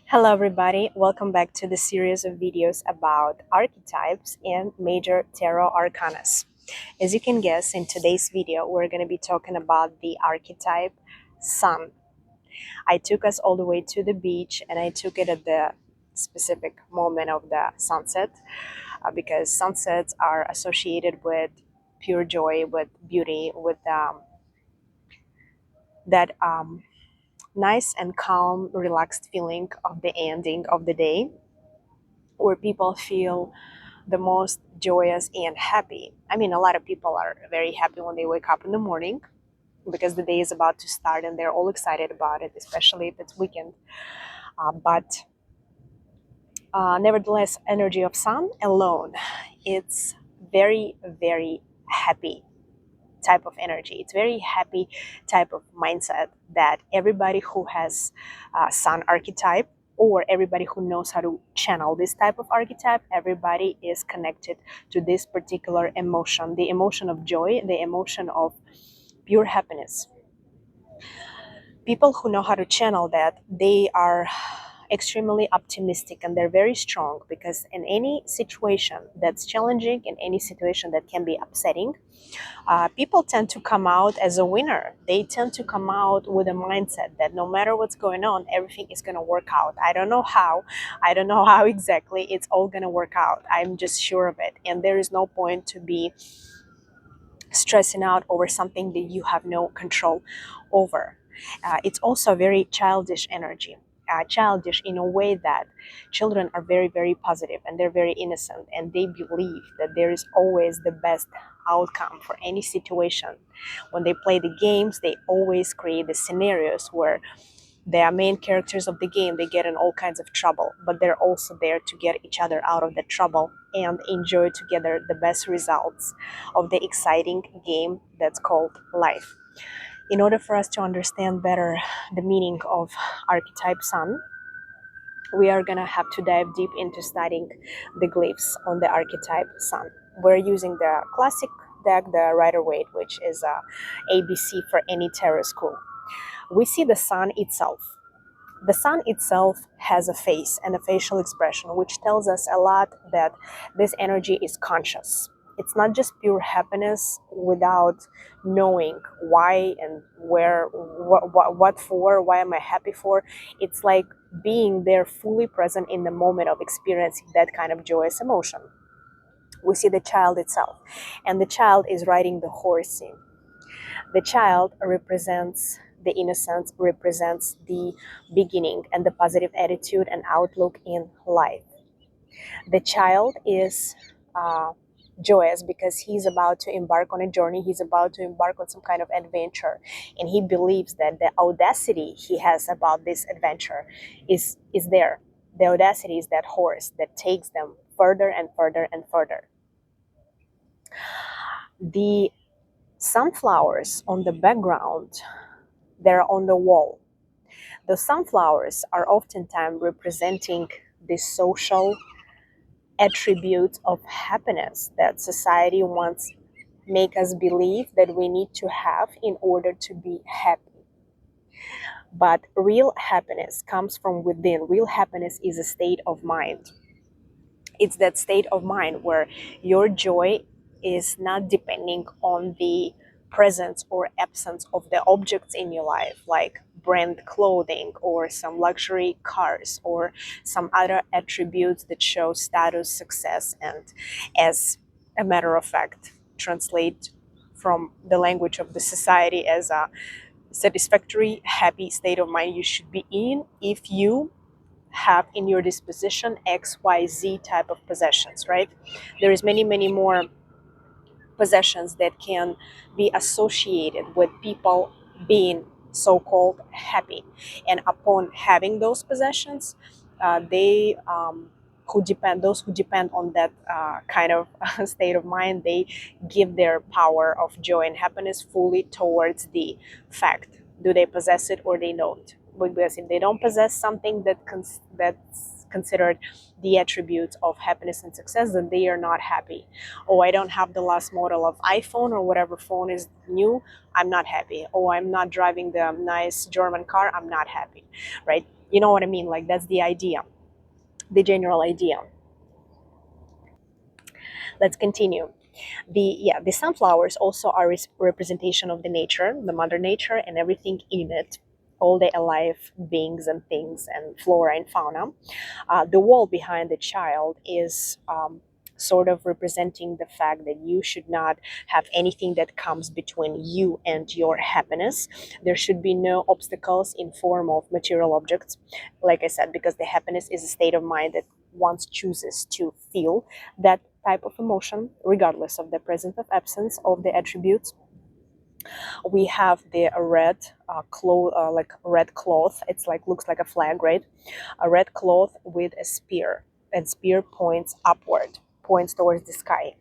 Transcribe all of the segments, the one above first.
Hello everybody, welcome back to the series of videos about archetypes and major tarot arcanas. As you can guess, in today's video we're going to be talking about the archetype sun. I took us all the way to the beach and I took it at the specific moment of the sunset because sunsets are associated with pure joy, with beauty, with that nice and calm, relaxed feeling of the ending of the day, where people feel the most joyous and happy. I mean, a lot of people are very happy when they wake up in the morning because the day is about to start and they're all excited about it, especially if it's weekend. But nevertheless, energy of sun alone, it's very, very happy type of energy. It's very happy type of mindset that everybody who has sun archetype, or everybody who knows how to channel this type of archetype, everybody is connected to this particular emotion, the emotion of joy, the emotion of pure happiness. People who know how to channel that, they are extremely optimistic and they're very strong, because in any situation that's challenging, in any situation that can be upsetting, people tend to come out as a winner. They tend to come out with a mindset that no matter what's going on, everything is going to work out. I don't know how exactly it's all going to work out. I'm just sure of it. And there is no point to be stressing out over something that you have no control over. It's also a very childish energy. Childish in a way that children are very, very positive and they're very innocent, and they believe that there is always the best outcome for any situation. When they play the games, they always create the scenarios where the main characters of the game, they get in all kinds of trouble, but they're also there to get each other out of the trouble and enjoy together the best results of the exciting game that's called life. In order for us to understand better the meaning of archetype sun, we are going to have to dive deep into studying the glyphs on the archetype sun. We're using the classic deck, the Rider-Waite, which is ABC for any tarot school. We see the sun itself. The sun itself has a face and a facial expression, which tells us a lot that this energy is conscious. It's not just pure happiness without knowing why and where, what for, why am I happy for. It's like being there fully present in the moment of experiencing that kind of joyous emotion. We see the child itself, and the child is riding the horse. The child represents the innocence, represents the beginning and the positive attitude and outlook in life. The child is joyous because he's about to embark on a journey, he's about to embark on some kind of adventure, and he believes that the audacity he has about this adventure is there. The audacity is that horse that takes them further and further and further. The sunflowers on the background, they're on the wall. The sunflowers are oftentimes representing the social attributes of happiness that society wants make us believe that we need to have in order to be happy. But real happiness comes from within. Real happiness is a state of mind. It's that state of mind where your joy is not depending on the presence or absence of the objects in your life, like brand clothing or some luxury cars or some other attributes that show status, success, and, as a matter of fact, translate from the language of the society as a satisfactory, happy state of mind you should be in if you have in your disposition XYZ type of possessions, right? There is many more possessions that can be associated with people being so-called happy, and upon having those possessions, those who depend on that kind of state of mind, they give their power of joy and happiness fully towards the fact, do they possess it or they don't. Because if they don't possess something that's considered the attributes of happiness and success, then they are not happy. Oh, I don't have the last model of iPhone or whatever phone is new, I'm not happy. Oh, I'm not driving the nice German car, I'm not happy, right? You know what I mean? Like, that's the idea, the general idea. Let's continue. The sunflowers also are representation of the nature, the mother nature, and everything in it, all the alive beings and things, and flora and fauna. The wall behind the child is sort of representing the fact that you should not have anything that comes between you and your happiness. There should be no obstacles in form of material objects, like I said, because the happiness is a state of mind that one chooses to feel that type of emotion regardless of the presence of absence of the attributes. We have the red cloth, like red cloth. It's like, looks like a flag, right? A red cloth with a spear, and spear points upward, points towards the sky.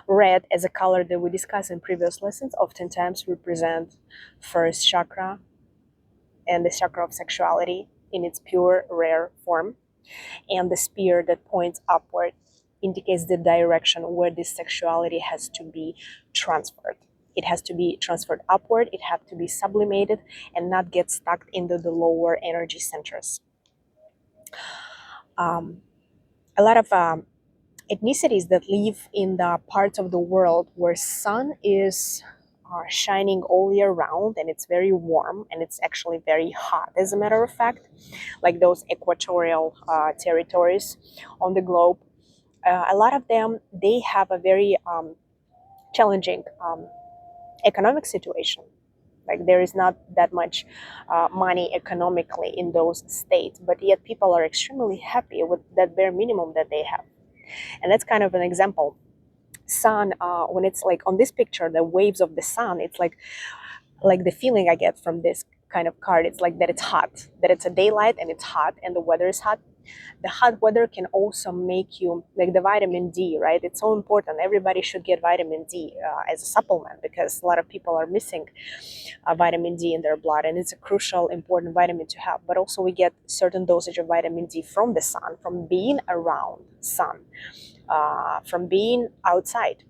Red, as a color that we discussed in previous lessons, oftentimes represent first chakra and the chakra of sexuality in its pure rare form, and the spear that points upward indicates the direction where this sexuality has to be transferred. It has to be transferred upward, it has to be sublimated and not get stuck into the lower energy centers. A lot of ethnicities that live in the parts of the world where sun is shining all year round, and it's very warm, and it's actually very hot, as a matter of fact, like those equatorial territories on the globe. A lot of them, they have a very challenging economic situation. Like, there is not that much money economically in those states, but yet people are extremely happy with that bare minimum that they have. And that's kind of an example. Sun, when it's like on this picture, the waves of the sun, it's like the feeling I get from this kind of card, it's like that it's hot, that it's a daylight and it's hot and the weather is hot. The hot weather can also make you, like the vitamin D, right? It's so important. Everybody should get vitamin D as a supplement, because a lot of people are missing vitamin D in their blood, and it's a crucial, important vitamin to have. But also we get certain dosage of vitamin D from the sun, from being around sun, from being outside.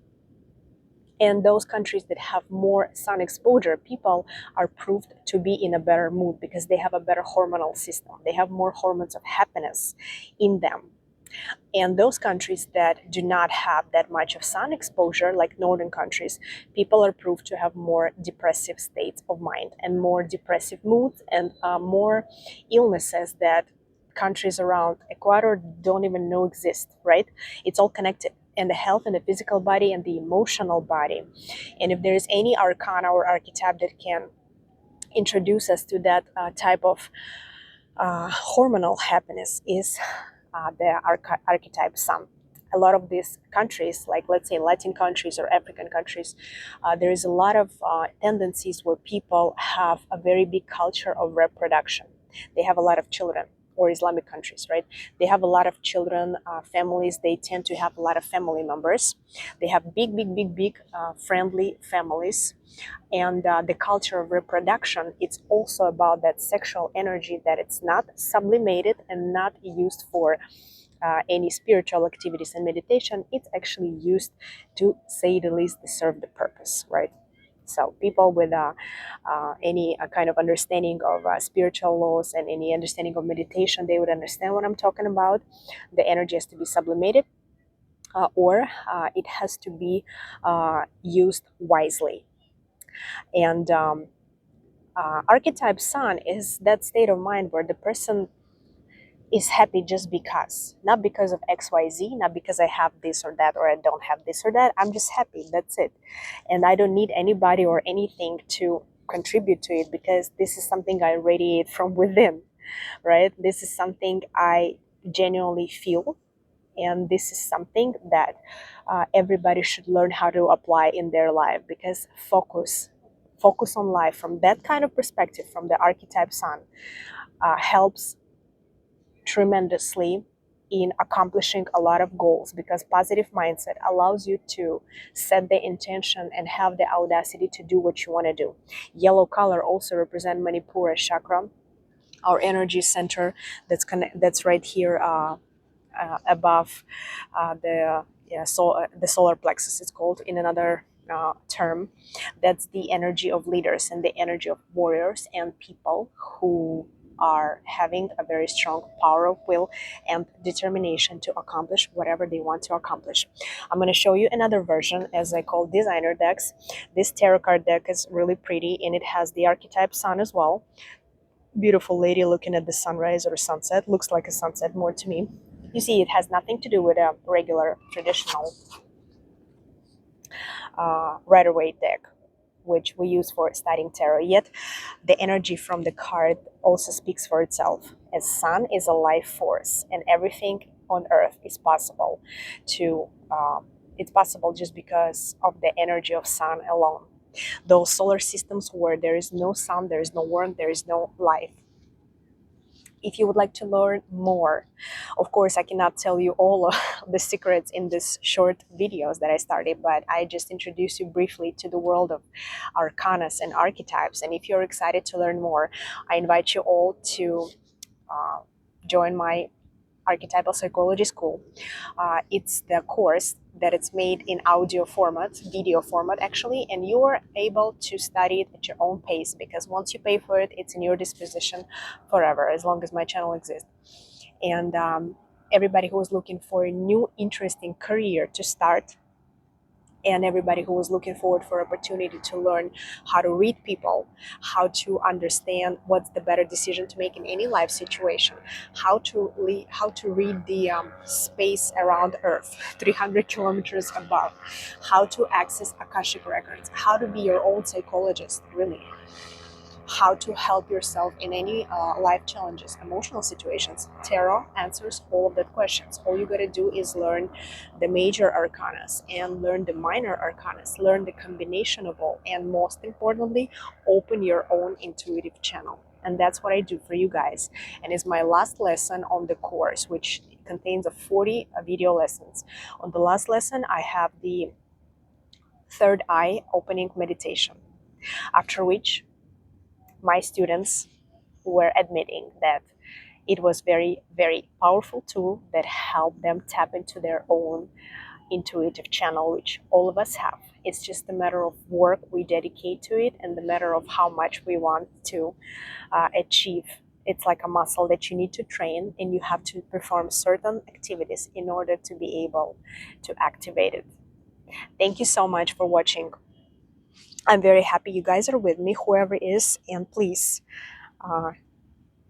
And those countries that have more sun exposure, people are proved to be in a better mood because they have a better hormonal system. They have more hormones of happiness in them. And those countries that do not have that much of sun exposure, like northern countries, people are proved to have more depressive states of mind and more depressive moods, and more illnesses that countries around Ecuador don't even know exist, right? It's all connected. And the health and the physical body and the emotional body. And if there is any arcana or archetype that can introduce us to that type of hormonal happiness, is the archetype sun. A lot of these countries, like let's say Latin countries or African countries, there is a lot of tendencies where people have a very big culture of reproduction. They have a lot of children. Or Islamic countries, right? They have a lot of children, families. They tend to have a lot of family members. They have big, friendly families. And the culture of reproduction, it's also about that sexual energy, that it's not sublimated and not used for any spiritual activities and meditation. It's actually used, to say the least, to serve the purpose, right? So people with any kind of understanding of spiritual laws and any understanding of meditation, they would understand what I'm talking about. The energy has to be sublimated, or it has to be used wisely. And archetype sun is that state of mind where the person is happy just because, not because of XYZ, not because I have this or that, or I don't have this or that. I'm just happy, that's it. And I don't need anybody or anything to contribute to it, because this is something I radiate from within, right? This is something I genuinely feel, and this is something that everybody should learn how to apply in their life, because focus on life from that kind of perspective, from the archetype sun, helps tremendously in accomplishing a lot of goals, because positive mindset allows you to set the intention and have the audacity to do what you want to do. Yellow color also represents Manipura chakra, our energy center that's right here above the solar plexus, it's called in another term. That's the energy of leaders and the energy of warriors and people who are having a very strong power of will and determination to accomplish whatever they want to accomplish. I'm going to show you another version, as I call designer decks. This tarot card deck is really pretty, and it has the archetype sun as well. Beautiful lady looking at the sunrise or sunset. Looks like a sunset more to me. You see, it has nothing to do with a regular traditional Rider-Waite deck, which we use for studying tarot. Yet the energy from the card also speaks for itself, as sun is a life force, and everything on earth is possible to it's possible just because of the energy of sun alone. Those solar systems where there is no sun, there is no warmth, there is no life. If you would like to learn more, of course, I cannot tell you all of the secrets in this short videos that I started, but I just introduced you briefly to the world of arcanas and archetypes. And if you're excited to learn more, I invite you all to join my Archetypal Psychology School. It's the course that it's made in audio format, video format actually, and you are able to study it at your own pace, because once you pay for it, it's in your disposition forever, as long as my channel exists. And everybody who is looking for a new interesting career to start, and everybody who was looking forward for opportunity to learn how to read people, how to understand what's the better decision to make in any life situation, how to read the space around Earth, 300 kilometers above, how to access Akashic records, how to be your own psychologist, really, how to help yourself in any life challenges, emotional situations. Tarot answers all of that questions. All you gotta do is learn the major arcanas and learn the minor arcanas, learn the combination of all, and most importantly, open your own intuitive channel. And that's what I do for you guys. And it's my last lesson on the course, which contains 40 video lessons. On the last lesson, I have the third eye opening meditation, after which my students were admitting that it was very, very powerful tool that helped them tap into their own intuitive channel, which all of us have. It's just a matter of work we dedicate to it, and the matter of how much we want to achieve. It's like a muscle that you need to train, and you have to perform certain activities in order to be able to activate it. Thank you so much for watching. I'm very happy you guys are with me, whoever is, and please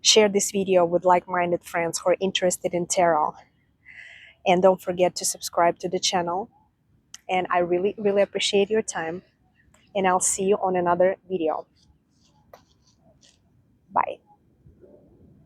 share this video with like-minded friends who are interested in tarot. And don't forget to subscribe to the channel. And I really, really appreciate your time. And I'll see you on another video. Bye.